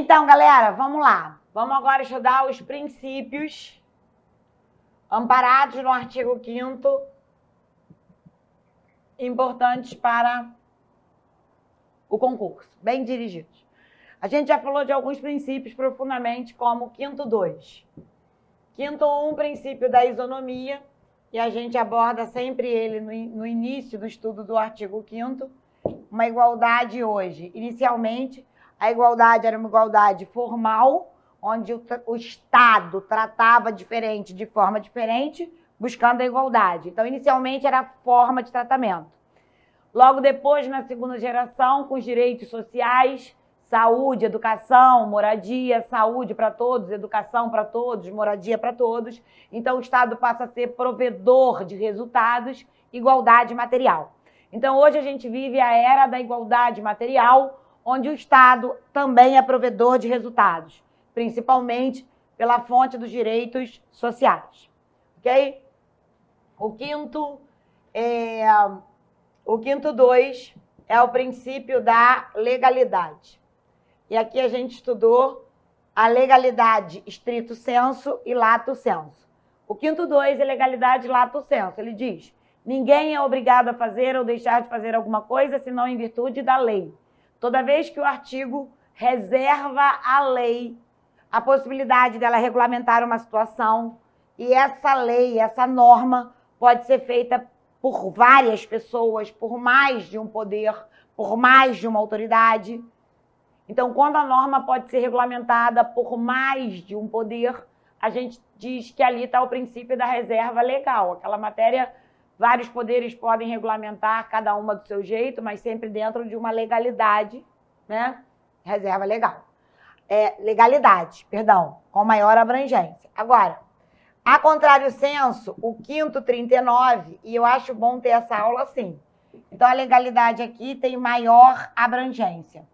Então, galera, vamos lá. Vamos agora estudar os princípios amparados no artigo 5º, importantes para o concurso, bem dirigidos. A gente já falou de alguns princípios profundamente, como o 5º-2. 5º-1, princípio da isonomia, e a gente aborda sempre ele no início do estudo do artigo 5º, uma igualdade hoje. Inicialmente, a igualdade era uma igualdade formal, onde o Estado tratava diferente, de forma diferente, buscando a igualdade. Então, inicialmente, era a forma de tratamento. Logo depois, na segunda geração, com os direitos sociais, saúde, educação, moradia, saúde para todos, educação para todos, moradia para todos. Então, o Estado passa a ser provedor de resultados, igualdade material. Então, hoje a gente vive a era da igualdade material, onde o Estado também é provedor de resultados, principalmente pela fonte dos direitos sociais. Ok? O 5º-2 é o princípio da legalidade. E aqui a gente estudou a legalidade stricto sensu e lato sensu. O 5º-2 é legalidade lato sensu. Ele diz: ninguém é obrigado a fazer ou deixar de fazer alguma coisa senão em virtude da lei. Toda vez que o artigo reserva à lei a possibilidade dela regulamentar uma situação, e essa lei, essa norma, pode ser feita por várias pessoas, por mais de um poder, por mais de uma autoridade. Então, quando a norma pode ser regulamentada por mais de um poder, a gente diz que ali está o princípio da reserva legal. Aquela matéria, vários poderes podem regulamentar, cada uma do seu jeito, mas sempre dentro de uma legalidade, né? Reserva legal. Legalidade, perdão, com maior abrangência. Agora, a contrário senso, o 5º-39, e eu acho bom ter essa aula assim. Então, a legalidade aqui tem maior abrangência.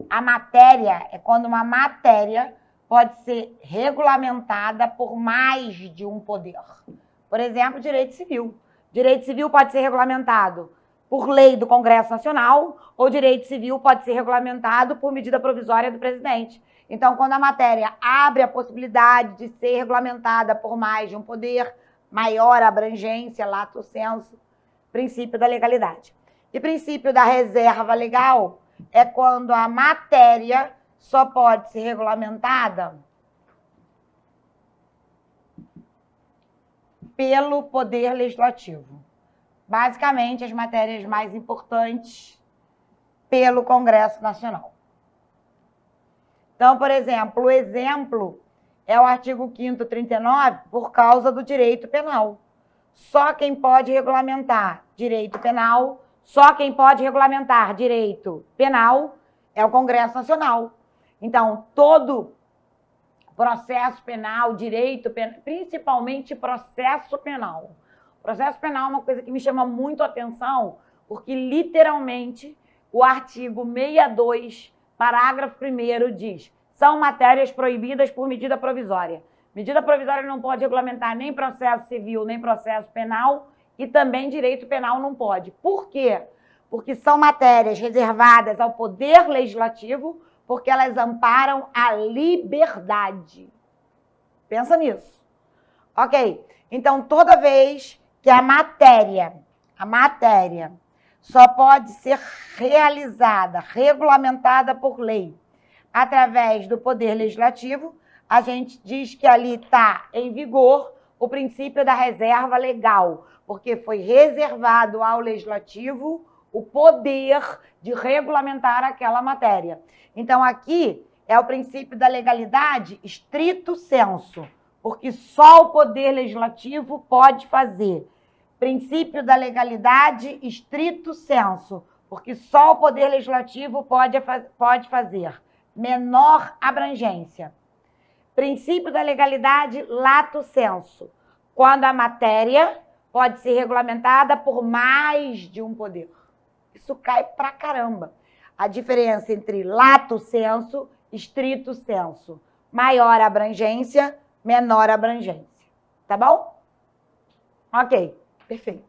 A matéria é quando uma matéria pode ser regulamentada por mais de um poder. Por exemplo, direito civil. Direito civil pode ser regulamentado por lei do Congresso Nacional, ou direito civil pode ser regulamentado por medida provisória do presidente. Então, quando a matéria abre a possibilidade de ser regulamentada por mais de um poder, maior abrangência, lato sensu, princípio da legalidade. E princípio da reserva legal é quando a matéria só pode ser regulamentada pelo Poder Legislativo. Basicamente, as matérias mais importantes pelo Congresso Nacional. Então, por exemplo, o exemplo é o artigo 5º-39 por causa do direito penal. Só quem pode regulamentar direito penal, só quem pode regulamentar direito penal é o Congresso Nacional. Então, todo processo penal, direito penal, principalmente processo penal. Processo penal é uma coisa que me chama muito a atenção, porque literalmente o artigo 62, parágrafo 1º diz: são matérias proibidas por medida provisória. Medida provisória não pode regulamentar nem processo civil, nem processo penal, e também direito penal não pode. Por quê? Porque são matérias reservadas ao Poder Legislativo, porque elas amparam a liberdade. Pensa nisso. Ok? Então, toda vez que a matéria só pode ser realizada, regulamentada por lei, através do Poder Legislativo, a gente diz que ali está em vigor o princípio da reserva legal, porque foi reservado ao Legislativo o poder de regulamentar aquela matéria. Então, aqui é o princípio da legalidade stricto sensu, porque só o Poder Legislativo pode fazer. Princípio da legalidade stricto sensu, porque só o Poder Legislativo pode fazer. Menor abrangência. Princípio da legalidade lato sensu, quando a matéria pode ser regulamentada por mais de um poder. Isso cai pra caramba. A diferença entre lato sensu e stricto sensu. Maior abrangência, menor abrangência. Tá bom? Ok, perfeito.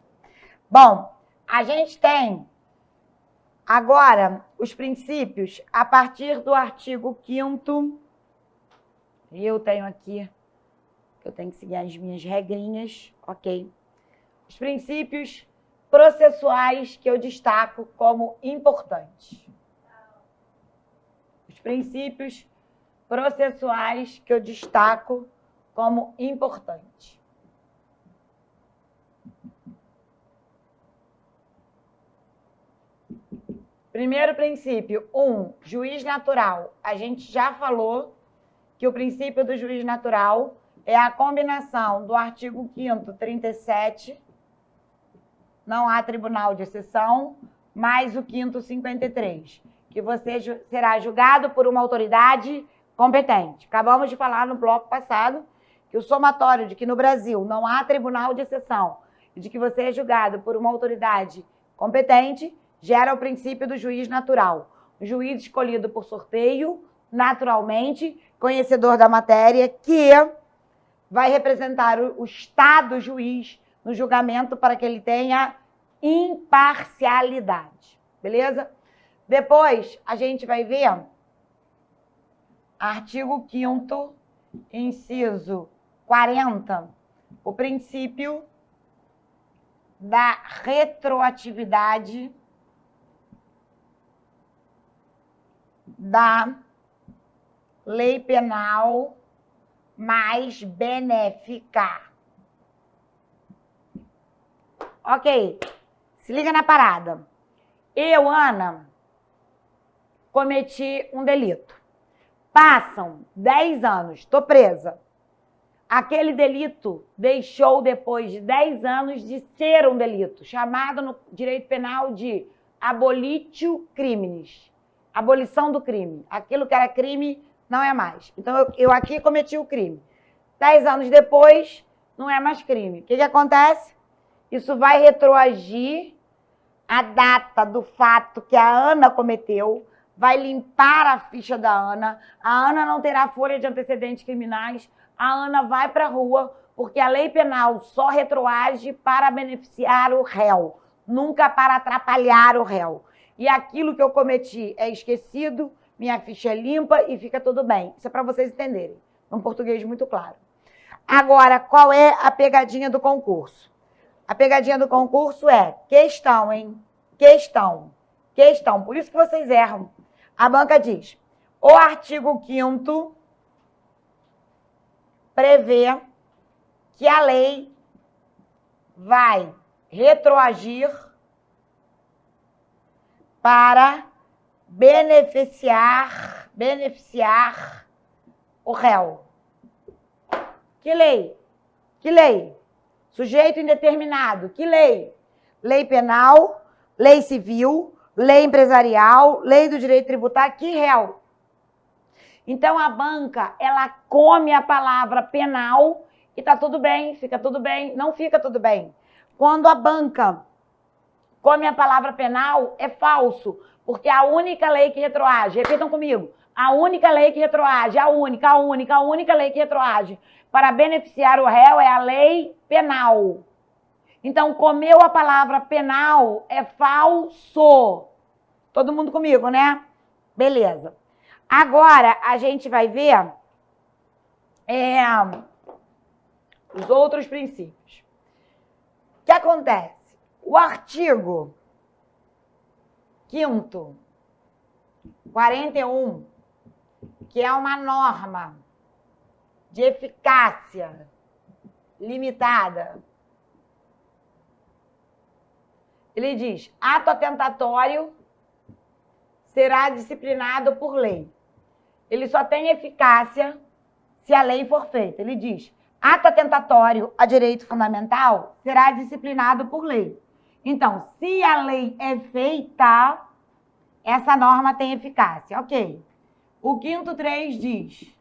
Bom, a gente tem Agora, os princípios, a partir do artigo 5º, e eu tenho aqui, eu tenho que seguir as minhas regrinhas, ok? Os princípios processuais que eu destaco como importantes. Os princípios processuais que eu destaco como importantes. Primeiro princípio, juiz natural. A gente já falou que o princípio do juiz natural é a combinação do artigo 5º, 37, não há tribunal de exceção, mais o 5º, 53, que você será julgado por uma autoridade competente. Acabamos de falar no bloco passado que o somatório de que no Brasil não há tribunal de exceção e de que você é julgado por uma autoridade competente gera o princípio do juiz natural. O juiz escolhido por sorteio, naturalmente, conhecedor da matéria, que vai representar o Estado juiz no julgamento para que ele tenha imparcialidade. Beleza? Depois, a gente vai ver artigo 5º, inciso 40, o princípio da retroatividade da lei penal mais benéfica. Ok, se liga na parada. Eu, Ana, cometi um delito. Passam 10 anos, estou presa. Aquele delito deixou, depois de 10 anos, de ser um delito, chamado no direito penal de abolitio criminis. Abolição do crime. Aquilo que era crime não é mais. Então, eu aqui cometi o crime. 10 anos depois, não é mais crime. O que acontece? Isso vai retroagir a data do fato que a Ana cometeu, vai limpar a ficha da Ana, a Ana não terá folha de antecedentes criminais, a Ana vai para a rua, porque a lei penal só retroage para beneficiar o réu, nunca para atrapalhar o réu. E aquilo que eu cometi é esquecido, minha ficha é limpa e fica tudo bem. Isso é para vocês entenderem, num português muito claro. Agora, qual é a pegadinha do concurso? A pegadinha do concurso é questão, hein? Questão. Questão. Por isso que vocês erram. A banca diz, o artigo 5º prevê que a lei vai retroagir para beneficiar o réu. Que lei? Que lei? Sujeito indeterminado. Que lei? Lei penal, lei civil, lei empresarial, lei do direito tributário. Que réu? Então, a banca, ela come a palavra penal e tá tudo bem, fica tudo bem. Não fica tudo bem. Quando a banca come a palavra penal, é falso, porque a única lei que retroage, repitam comigo, a única lei que retroage, a única lei que retroage para beneficiar o réu é a lei penal. Então, comeu a palavra penal é falso. Todo mundo comigo, né? Beleza. Agora, a gente vai ver os outros princípios. O que acontece? O artigo 5º, 41, que é uma norma de eficácia limitada, ele diz, ato atentatório será disciplinado por lei. Ele só tem eficácia se a lei for feita. Ele diz, ato atentatório a direito fundamental será disciplinado por lei. Então, se a lei é feita, essa norma tem eficácia. Ok. O 5º 3 diz,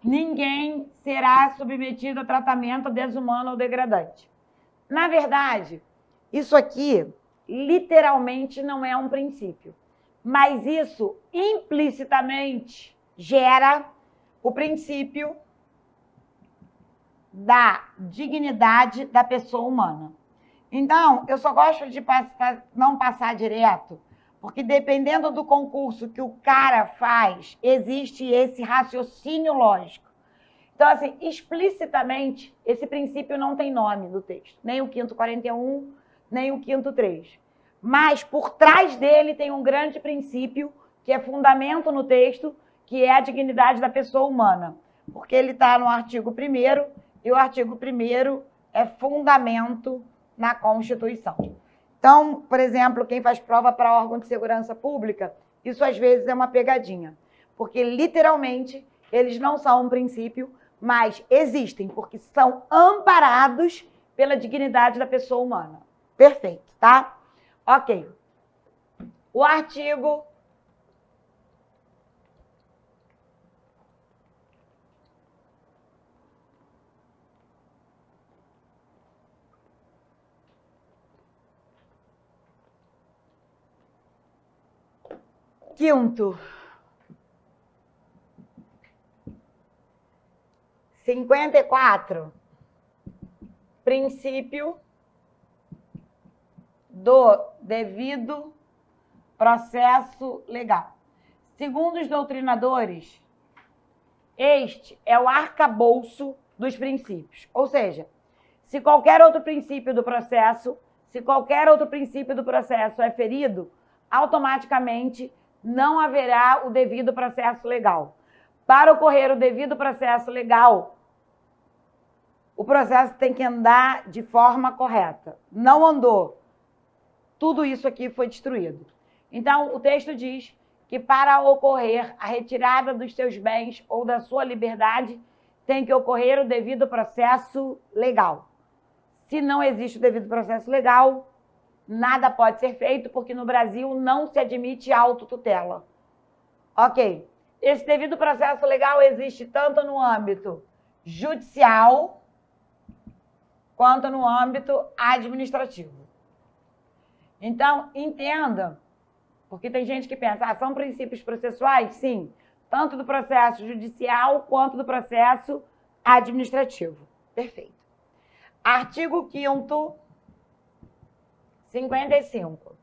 ninguém será submetido a tratamento desumano ou degradante. Na verdade, isso aqui literalmente não é um princípio, mas isso implicitamente gera o princípio da dignidade da pessoa humana. Então, eu só gosto de não passar direto, Porque dependendo do concurso que o cara faz, existe esse raciocínio lógico. Então, assim, explicitamente, esse princípio não tem nome no texto. Nem o 5º 41, nem o 5º 3. Mas, por trás dele, tem um grande princípio, que é fundamento no texto, que é a dignidade da pessoa humana. Porque ele está no artigo 1º, e o artigo 1º é fundamento na Constituição. Então, por exemplo, quem faz prova para órgão de segurança pública, isso às vezes é uma pegadinha. Porque, literalmente, eles não são um princípio, mas existem, porque são amparados pela dignidade da pessoa humana. Perfeito, tá? Ok. O artigo 5º, 54, princípio do devido processo legal. Segundo os doutrinadores, este é o arcabouço dos princípios. Ou seja, se qualquer outro princípio do processo, é ferido, automaticamente não haverá o devido processo legal. Para ocorrer o devido processo legal, o processo tem que andar de forma correta. Não andou. Tudo isso aqui foi destruído. Então, o texto diz que para ocorrer a retirada dos seus bens ou da sua liberdade, tem que ocorrer o devido processo legal. Se não existe o devido processo legal, nada pode ser feito, porque no Brasil não se admite autotutela. Ok. Esse devido processo legal existe tanto no âmbito judicial quanto no âmbito administrativo. Então, entenda, porque tem gente que pensa, são princípios processuais? Sim, tanto do processo judicial quanto do processo administrativo. Perfeito. Artigo 5º, 55.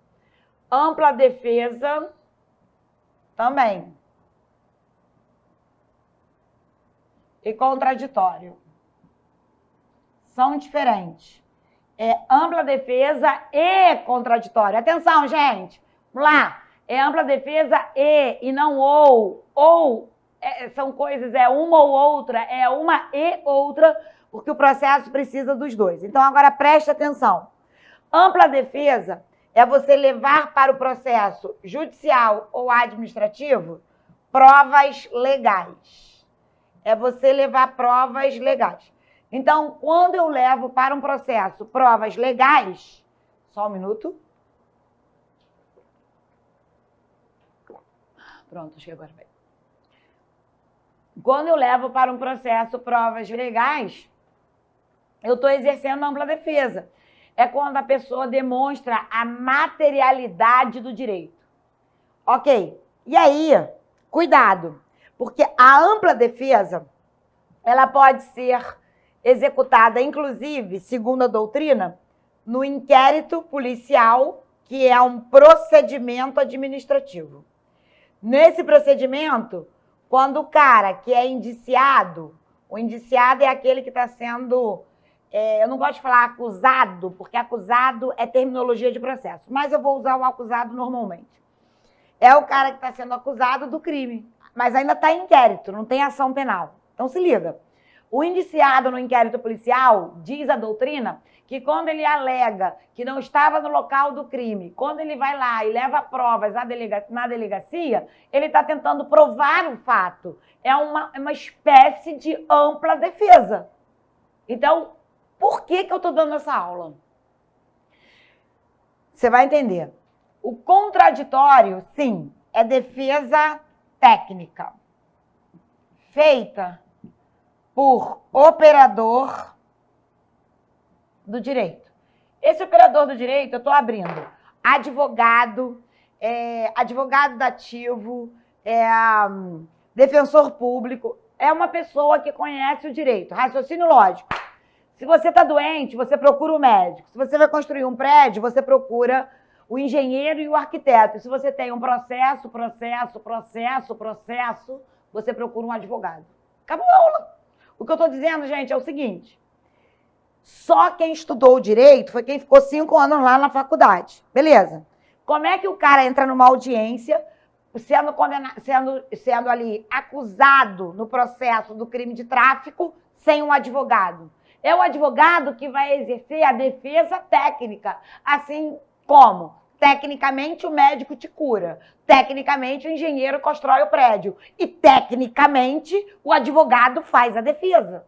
Ampla defesa também. E contraditório. São diferentes. É ampla defesa e contraditório. Atenção, gente. Vamos lá. É ampla defesa e não ou. Ou são coisas, é uma ou outra, é uma e outra, porque o processo precisa dos dois. Então, agora preste atenção. Ampla defesa é você levar para o processo judicial ou administrativo provas legais. É você levar provas legais. Então, quando eu levo para um processo provas legais, só um minuto. Pronto, chega agora. Quando eu levo para um processo provas legais, eu estou exercendo ampla defesa. É quando a pessoa demonstra a materialidade do direito. Ok. E aí, cuidado, porque a ampla defesa, ela pode ser executada, inclusive, segundo a doutrina, no inquérito policial, que é um procedimento administrativo. Nesse procedimento, quando o cara que é indiciado, o indiciado é aquele que está sendo... eu não gosto de falar acusado, porque acusado é terminologia de processo, mas eu vou usar o acusado normalmente. É o cara que está sendo acusado do crime, mas ainda está em inquérito, não tem ação penal. Então se liga. O indiciado no inquérito policial, diz a doutrina, que quando ele alega que não estava no local do crime, quando ele vai lá e leva provas na delegacia, ele está tentando provar o fato. É uma espécie de ampla defesa. Então, por que eu estou dando essa aula? Você vai entender. O contraditório, sim, é defesa técnica, feita por operador do direito. Esse operador do direito, eu estou abrindo advogado, advogado dativo, defensor público, é uma pessoa que conhece o direito, raciocínio lógico. Se você está doente, você procura o médico. Se você vai construir um prédio, você procura o engenheiro e o arquiteto. Se você tem um processo, você procura um advogado. Acabou a aula. O que eu estou dizendo, gente, é o seguinte. Só quem estudou o direito foi quem ficou 5 anos lá na faculdade. Beleza. Como é que o cara entra numa audiência sendo ali acusado no processo do crime de tráfico sem um advogado? É o advogado que vai exercer a defesa técnica, assim como, tecnicamente, o médico te cura, tecnicamente, o engenheiro constrói o prédio e, tecnicamente, o advogado faz a defesa.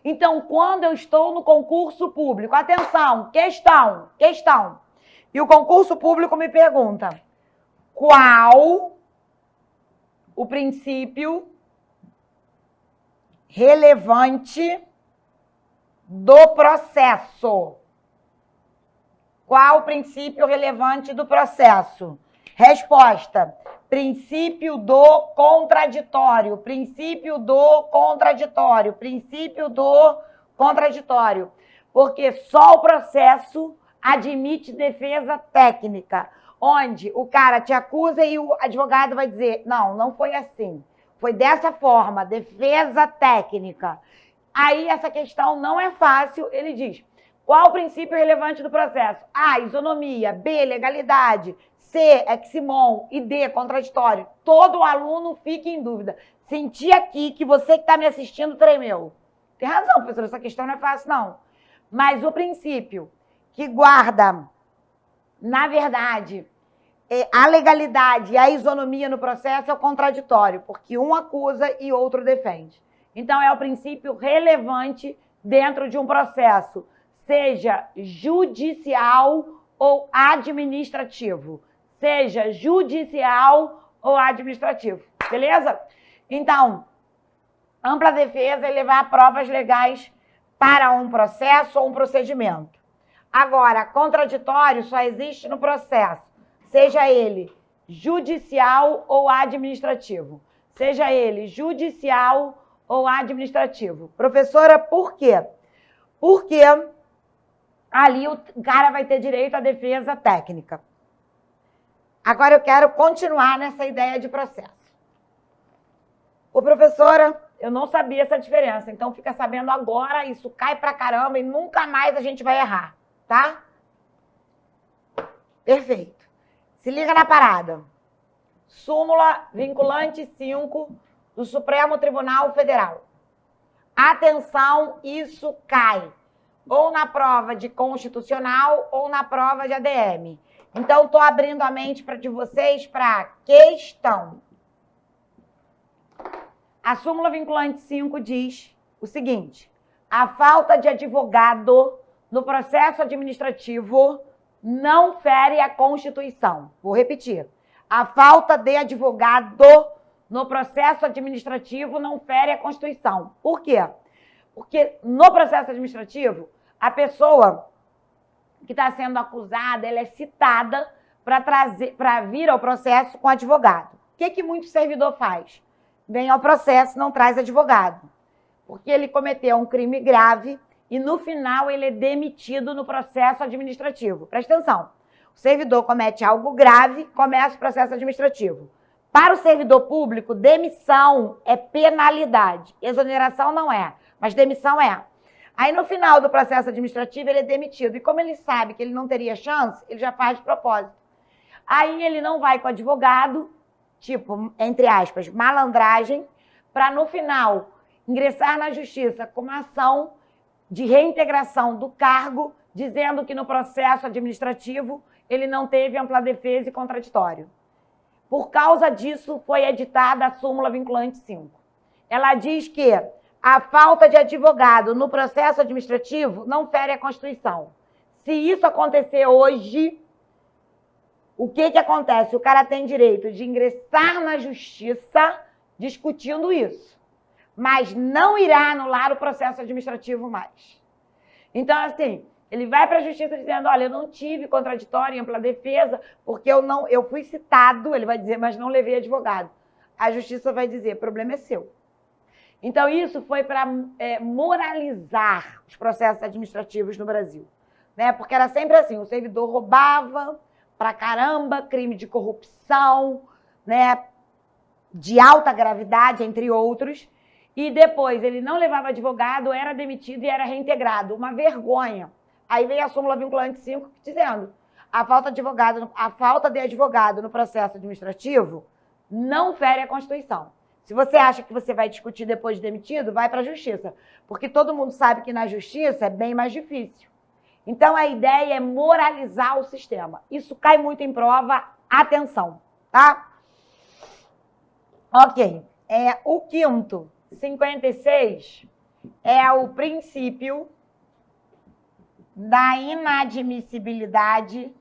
Então, quando eu estou no concurso público, atenção, questão. E o concurso público me pergunta, qual o princípio relevante do processo? Qual o princípio relevante do processo? Resposta, princípio do contraditório, princípio do contraditório, princípio do contraditório. Porque só o processo admite defesa técnica, onde o cara te acusa e o advogado vai dizer, não foi assim, foi dessa forma, defesa técnica. Aí essa questão não é fácil, ele diz, qual o princípio relevante do processo? A, isonomia, B, legalidade, C, eximon e D, contraditório. Todo aluno fica em dúvida. Senti aqui que você que está me assistindo tremeu. Tem razão, professor, essa questão não é fácil, não. Mas o princípio que guarda, na verdade, a legalidade e a isonomia no processo é o contraditório, porque um acusa e outro defende. Então, é o princípio relevante dentro de um processo, seja judicial ou administrativo. Seja judicial ou administrativo. Beleza? Então, ampla defesa é levar provas legais para um processo ou um procedimento. Agora, contraditório só existe no processo, seja ele judicial ou administrativo. Seja ele judicial ou administrativo. Professora, por quê? Porque ali o cara vai ter direito à defesa técnica. Agora eu quero continuar nessa ideia de processo. Ô, professora, eu não sabia essa diferença, então fica sabendo agora, isso cai pra caramba e nunca mais a gente vai errar, tá? Perfeito. Se liga na parada. Súmula vinculante 5 do Supremo Tribunal Federal. Atenção, isso cai ou na prova de constitucional ou na prova de ADM. Então, estou abrindo a mente de vocês para questão. A súmula vinculante 5 diz o seguinte, a falta de advogado no processo administrativo não fere a Constituição. Vou repetir. A falta de advogado no processo administrativo não fere a Constituição. Por quê? Porque no processo administrativo, a pessoa que está sendo acusada, ela é citada para vir ao processo com advogado. O que muito servidor faz? Vem ao processo, não traz advogado. Porque ele cometeu um crime grave e no final ele é demitido no processo administrativo. Presta atenção. O servidor comete algo grave, começa o processo administrativo. Para o servidor público, demissão é penalidade. Exoneração não é, mas demissão é. Aí, no final do processo administrativo, ele é demitido. E como ele sabe que ele não teria chance, ele já faz de propósito. Aí, ele não vai com advogado, tipo, entre aspas, malandragem, para, no final, ingressar na justiça com uma ação de reintegração do cargo, dizendo que no processo administrativo ele não teve ampla defesa e contraditório. Por causa disso, foi editada a súmula vinculante 5. Ela diz que a falta de advogado no processo administrativo não fere a Constituição. Se isso acontecer hoje, o que acontece? O cara tem direito de ingressar na justiça discutindo isso, mas não irá anular o processo administrativo mais. Então, assim, ele vai para a justiça dizendo, olha, eu não tive contraditório em ampla defesa, porque eu fui citado, ele vai dizer, mas não levei advogado. A justiça vai dizer, o problema é seu. Então, isso foi para moralizar os processos administrativos no Brasil. Né? Porque era sempre assim, o servidor roubava, pra caramba, crime de corrupção, né, de alta gravidade, entre outros, e depois ele não levava advogado, era demitido e era reintegrado. Uma vergonha. Aí veio a súmula vinculante 5 dizendo: a falta de advogado no processo administrativo não fere a Constituição. Se você acha que você vai discutir depois de demitido, vai para a Justiça, porque todo mundo sabe que na Justiça é bem mais difícil. Então, a ideia é moralizar o sistema. Isso cai muito em prova. Atenção, tá? Ok. O quinto, 56, é o princípio da inadmissibilidade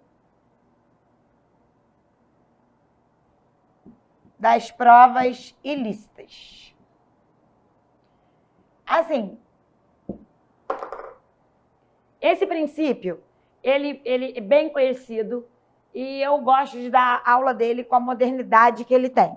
das provas ilícitas. Assim, esse princípio, ele é bem conhecido e eu gosto de dar aula dele com a modernidade que ele tem.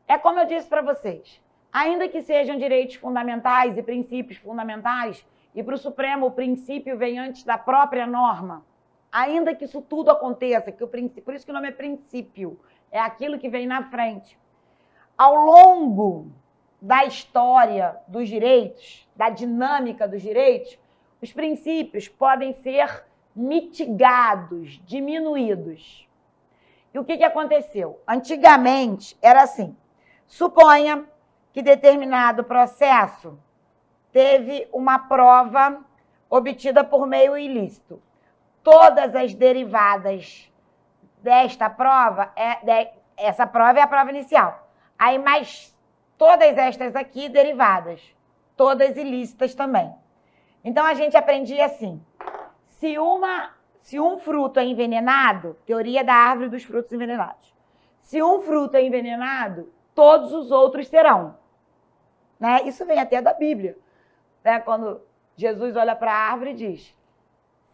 É como eu disse para vocês, ainda que sejam direitos fundamentais e princípios fundamentais, e para o Supremo o princípio vem antes da própria norma, ainda que isso tudo aconteça, por isso que o nome é princípio, é aquilo que vem na frente. Ao longo da história dos direitos, da dinâmica dos direitos, os princípios podem ser mitigados, diminuídos. E o que aconteceu? Antigamente era assim: suponha que determinado processo teve uma prova obtida por meio ilícito. Todas as derivadas desta prova, essa prova é a prova inicial. Aí mais todas estas aqui derivadas, todas ilícitas também. Então a gente aprendia assim: se um fruto é envenenado, teoria da árvore dos frutos envenenados. Se um fruto é envenenado, todos os outros serão. Né? Isso vem até da Bíblia. Né? Quando Jesus olha para a árvore e diz: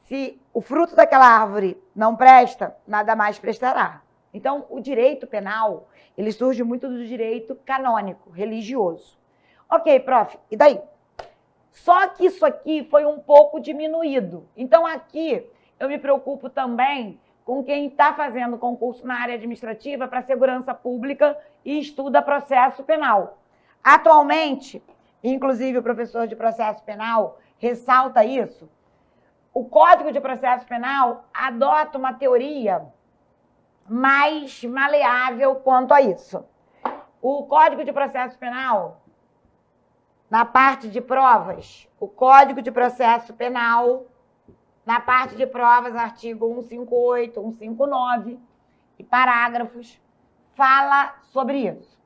se o fruto daquela árvore não presta, nada mais prestará. Então, o direito penal, ele surge muito do direito canônico, religioso. Ok, prof, e daí? Só que isso aqui foi um pouco diminuído. Então, aqui, eu me preocupo também com quem está fazendo concurso na área administrativa para segurança pública e estuda processo penal. Atualmente, inclusive o professor de processo penal ressalta isso, o Código de Processo Penal adota uma teoria mais maleável quanto a isso. O Código de Processo Penal, na parte de provas, o Código de Processo Penal, na parte de provas, artigo 158, 159 e parágrafos, fala sobre isso.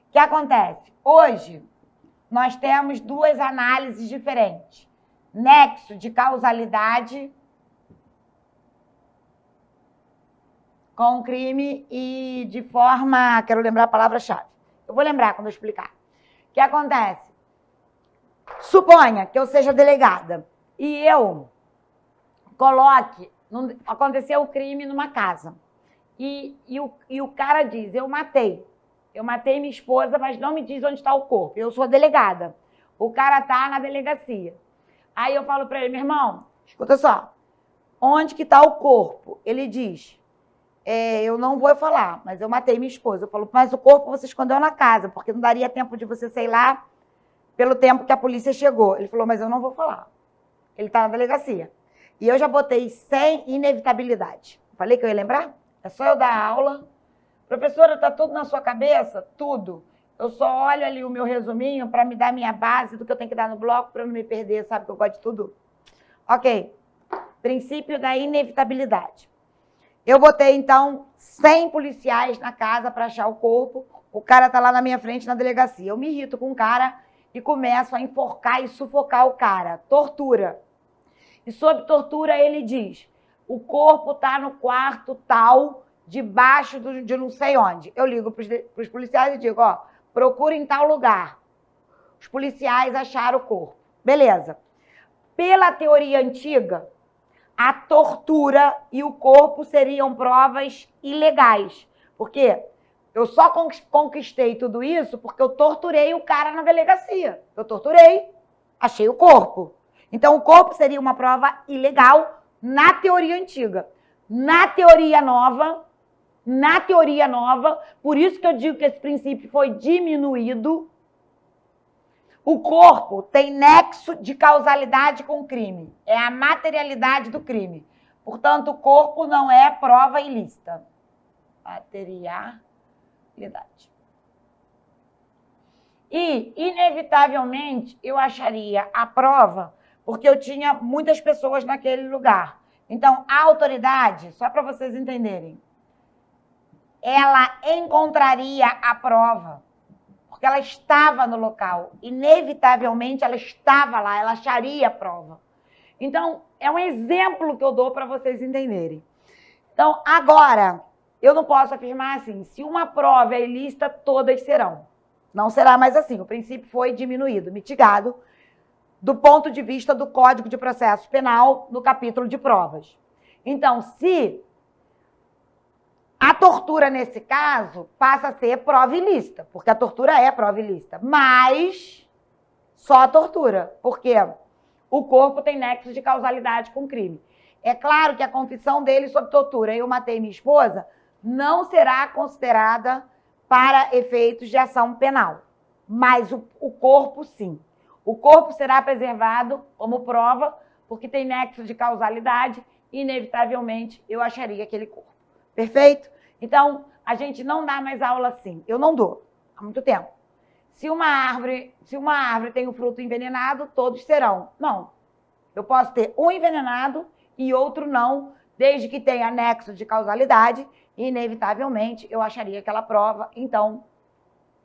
O que acontece? Hoje, nós temos duas análises diferentes. Nexo de causalidade com crime e de forma... Quero lembrar a palavra-chave. Eu vou lembrar quando eu explicar. O que acontece? Suponha que eu seja delegada e eu coloque... Aconteceu o crime numa casa. E o cara diz: eu matei. Eu matei minha esposa, mas não me diz onde está o corpo. Eu sou delegada. O cara está na delegacia. Aí eu falo para ele: meu irmão, escuta só, onde que está o corpo? Ele diz: eu não vou falar, mas eu matei minha esposa. Eu falo: mas o corpo você escondeu na casa, porque não daria tempo de você sair lá pelo tempo que a polícia chegou. Ele falou: mas eu não vou falar. Ele está na delegacia. E eu já botei sem inevitabilidade. Falei que eu ia lembrar? É só eu dar aula. Professora, está tudo na sua cabeça? Tudo. Eu só olho ali o meu resuminho para me dar minha base do que eu tenho que dar no bloco para eu não me perder, sabe que eu gosto de tudo? Ok. Princípio da inevitabilidade. Eu botei, então, 100 policiais na casa para achar o corpo. O cara tá lá na minha frente na delegacia. Eu me irrito com o cara e começo a enforcar e sufocar o cara. Tortura. E sob tortura ele diz: o corpo tá no quarto tal, debaixo de não sei onde. Eu ligo para os policiais e digo: ó, procura em tal lugar. Os policiais acharam o corpo. Beleza. Pela teoria antiga, a tortura e o corpo seriam provas ilegais. Por quê? Eu só conquistei tudo isso porque eu torturei o cara na delegacia. Eu torturei, achei o corpo. Então, o corpo seria uma prova ilegal na teoria antiga. na teoria nova, por isso que eu digo que esse princípio foi diminuído, o corpo tem nexo de causalidade com o crime. É a materialidade do crime. Portanto, o corpo não é prova ilícita. Materialidade. E, inevitavelmente, eu acharia a prova, porque eu tinha muitas pessoas naquele lugar. Então, a autoridade, só para vocês entenderem, ela encontraria a prova, porque ela estava no local. Inevitavelmente, ela estava lá, ela acharia a prova. Então, é um exemplo que eu dou para vocês entenderem. Então, agora, eu não posso afirmar assim, se uma prova é ilícita, todas serão. Não será mais assim. O princípio foi diminuído, mitigado, do ponto de vista do Código de Processo Penal, no capítulo de provas. Então, se a tortura, nesse caso, passa a ser prova ilícita, porque a tortura é prova ilícita, mas só a tortura, porque o corpo tem nexo de causalidade com o crime. É claro que a confissão dele sobre tortura, eu matei minha esposa, não será considerada para efeitos de ação penal, mas o corpo, sim. O corpo será preservado como prova, porque tem nexo de causalidade, e, inevitavelmente, eu acharia aquele corpo. Perfeito? Então, a gente não dá mais aula assim. Eu não dou, há muito tempo. Se uma árvore tem um fruto envenenado, todos serão. Não. Eu posso ter um envenenado e outro não, desde que tenha nexo de causalidade, e, inevitavelmente, eu acharia aquela prova. Então,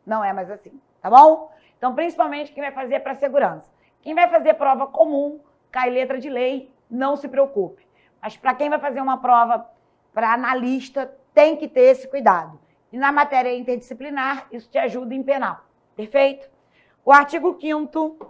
não é mais assim. Tá bom? Então, principalmente, quem vai fazer é para segurança. Quem vai fazer prova comum, cai letra de lei, não se preocupe. Mas para quem vai fazer uma prova para analista, tem que ter esse cuidado. E na matéria interdisciplinar, isso te ajuda em penal. Perfeito? O artigo 5º.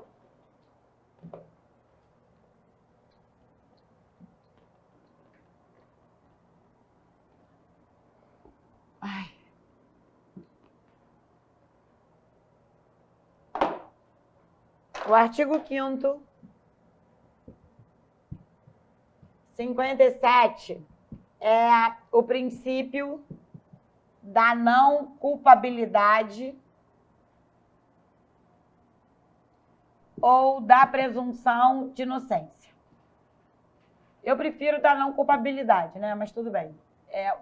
O artigo 5º, 57, é o princípio da não culpabilidade ou da presunção de inocência. Eu prefiro da não culpabilidade, né? Mas tudo bem.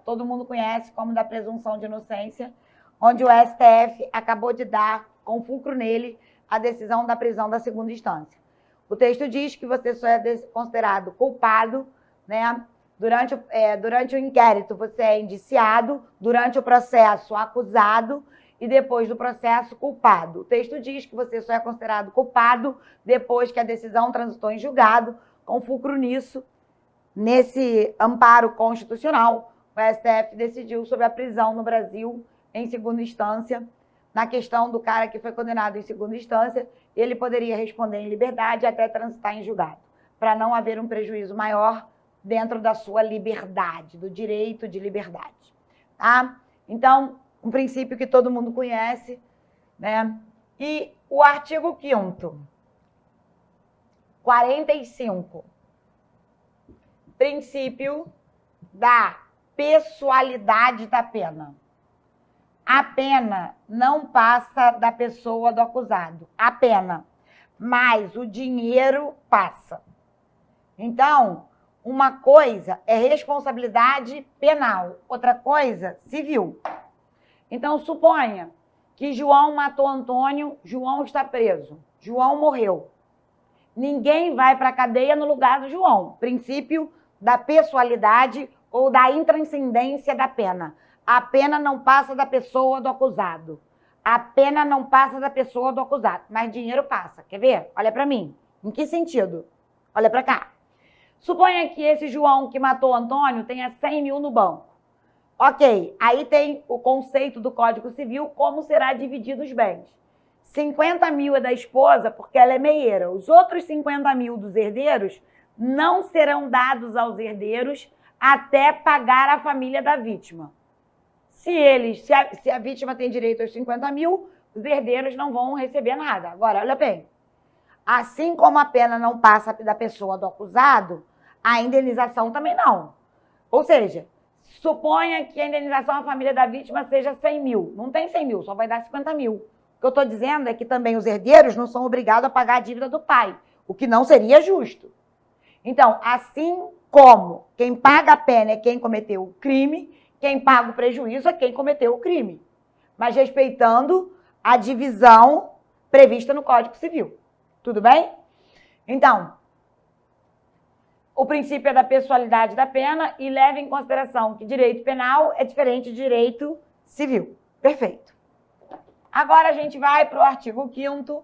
Todo mundo conhece como da presunção de inocência, onde o STF acabou de dar, com fulcro nele, a decisão da prisão da segunda instância. O texto diz que você só é considerado culpado, né? Durante o inquérito você é indiciado, durante o processo acusado e depois do processo culpado. O texto diz que você só é considerado culpado depois que a decisão transitou em julgado. Com fulcro nisso, nesse amparo constitucional, o STF decidiu sobre a prisão no Brasil em segunda instância. Na questão do cara que foi condenado em segunda instância, ele poderia responder em liberdade até transitar em julgado, para não haver um prejuízo maior dentro da sua liberdade, do direito de liberdade. Tá? Então, um princípio que todo mundo conhece, né? E o artigo 5º, 45, princípio da pessoalidade da pena. A pena não passa da pessoa do acusado. A pena. Mas o dinheiro passa. Então, uma coisa é responsabilidade penal, outra coisa, civil. Então, suponha que João matou Antônio, João está preso. João morreu. Ninguém vai para a cadeia no lugar do João. Princípio da pessoalidade ou da intranscendência da pena. A pena não passa da pessoa do acusado. A pena não passa da pessoa do acusado. Mas dinheiro passa. Quer ver? Olha para mim. Em que sentido? Olha para cá. Suponha que esse João que matou Antônio tenha 100 mil no banco. Ok. Aí tem o conceito do Código Civil, como será dividido os bens. 50 mil é da esposa, porque ela é meieira. Os outros 50 mil dos herdeiros não serão dados aos herdeiros até pagar a família da vítima. Se a vítima tem direito aos 50 mil, os herdeiros não vão receber nada. Agora, olha bem, assim como a pena não passa da pessoa do acusado, a indenização também não. Ou seja, suponha que a indenização à família da vítima seja 100 mil. Não tem 100 mil, só vai dar 50 mil. O que eu estou dizendo é que também os herdeiros não são obrigados a pagar a dívida do pai, o que não seria justo. Então, assim como quem paga a pena é quem cometeu o crime, quem paga o prejuízo é quem cometeu o crime, mas respeitando a divisão prevista no Código Civil. Tudo bem? Então, o princípio é da pessoalidade da pena e leva em consideração que direito penal é diferente de direito civil. Perfeito. Agora a gente vai para o artigo 5º.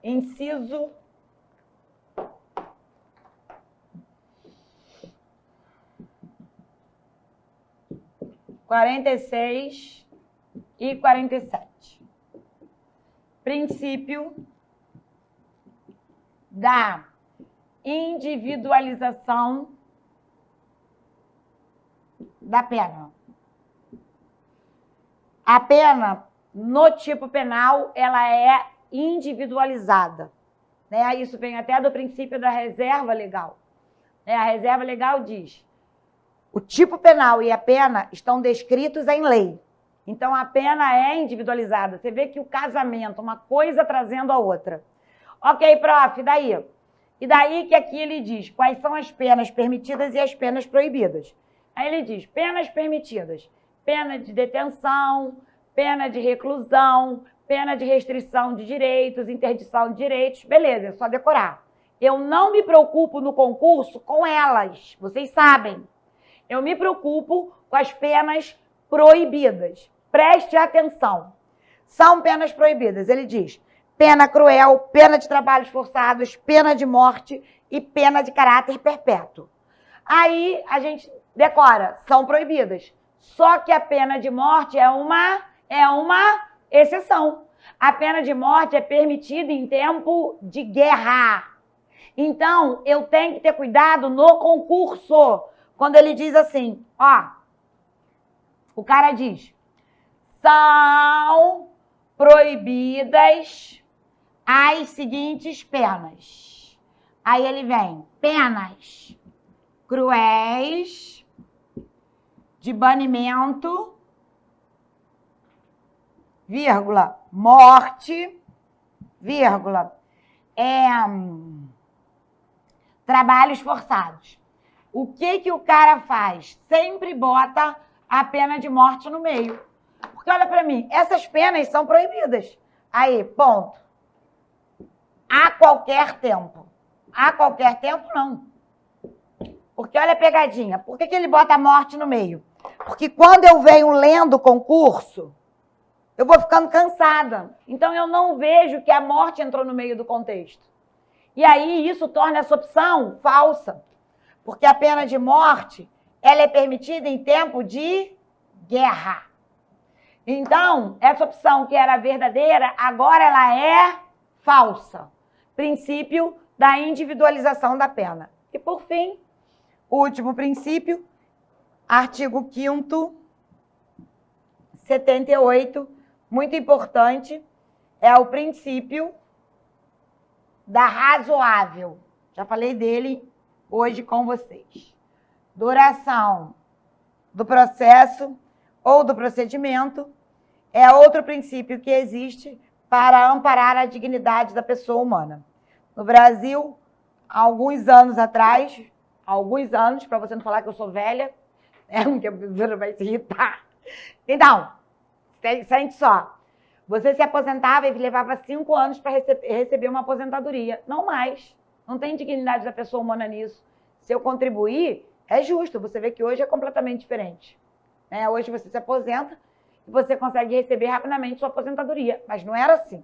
Inciso 46 e 47. Princípio da individualização da pena. A pena, no tipo penal, ela é individualizada. Né? Isso vem até do princípio da reserva legal. Né? A reserva legal diz: o tipo penal e a pena estão descritos em lei. Então, a pena é individualizada. Você vê que o casamento, uma coisa trazendo a outra. Ok, prof, e daí? E daí que aqui ele diz quais são as penas permitidas e as penas proibidas. Aí ele diz, penas permitidas, pena de detenção, pena de reclusão, pena de restrição de direitos, interdição de direitos, beleza, é só decorar. Eu não me preocupo no concurso com elas, vocês sabem. Eu me preocupo com as penas proibidas. Preste atenção. São penas proibidas, ele diz, pena cruel, pena de trabalhos forçados, pena de morte e pena de caráter perpétuo. Aí a gente decora, são proibidas. Só que a pena de morte é uma exceção. A pena de morte é permitida em tempo de guerra. Então, eu tenho que ter cuidado no concurso. Quando ele diz assim, ó, o cara diz, são proibidas as seguintes penas. Aí ele vem, penas cruéis, de banimento, vírgula, morte, vírgula, trabalhos forçados. O que o cara faz? Sempre bota a pena de morte no meio. Porque olha pra mim, essas penas são proibidas. Aí, ponto. A qualquer tempo. A qualquer tempo, não. Porque olha a pegadinha. Por que ele bota a morte no meio? Porque quando eu venho lendo o concurso, eu vou ficando cansada. Então, eu não vejo que a morte entrou no meio do contexto. E aí, isso torna essa opção falsa. Porque a pena de morte, ela é permitida em tempo de guerra. Então, essa opção que era verdadeira, agora ela é falsa. Princípio da individualização da pena. E, por fim, o último princípio, artigo 5º, 78, muito importante, é o princípio da razoável. Já falei dele hoje com vocês. Duração do processo ou do procedimento é outro princípio que existe para amparar a dignidade da pessoa humana. No Brasil, há alguns anos atrás, para você não falar que eu sou velha, porque a professora vai se irritar. Então, sente só, você se aposentava e levava 5 anos para receber uma aposentadoria. Não mais. Não tem dignidade da pessoa humana nisso. Se eu contribuir, é justo. Você vê que hoje é completamente diferente. Hoje você se aposenta e você consegue receber rapidamente sua aposentadoria. Mas não era assim.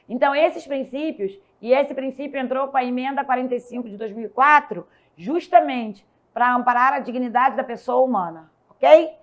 Então, esses princípios, e esse princípio entrou com a emenda 45 de 2004, justamente para amparar a dignidade da pessoa humana. Ok?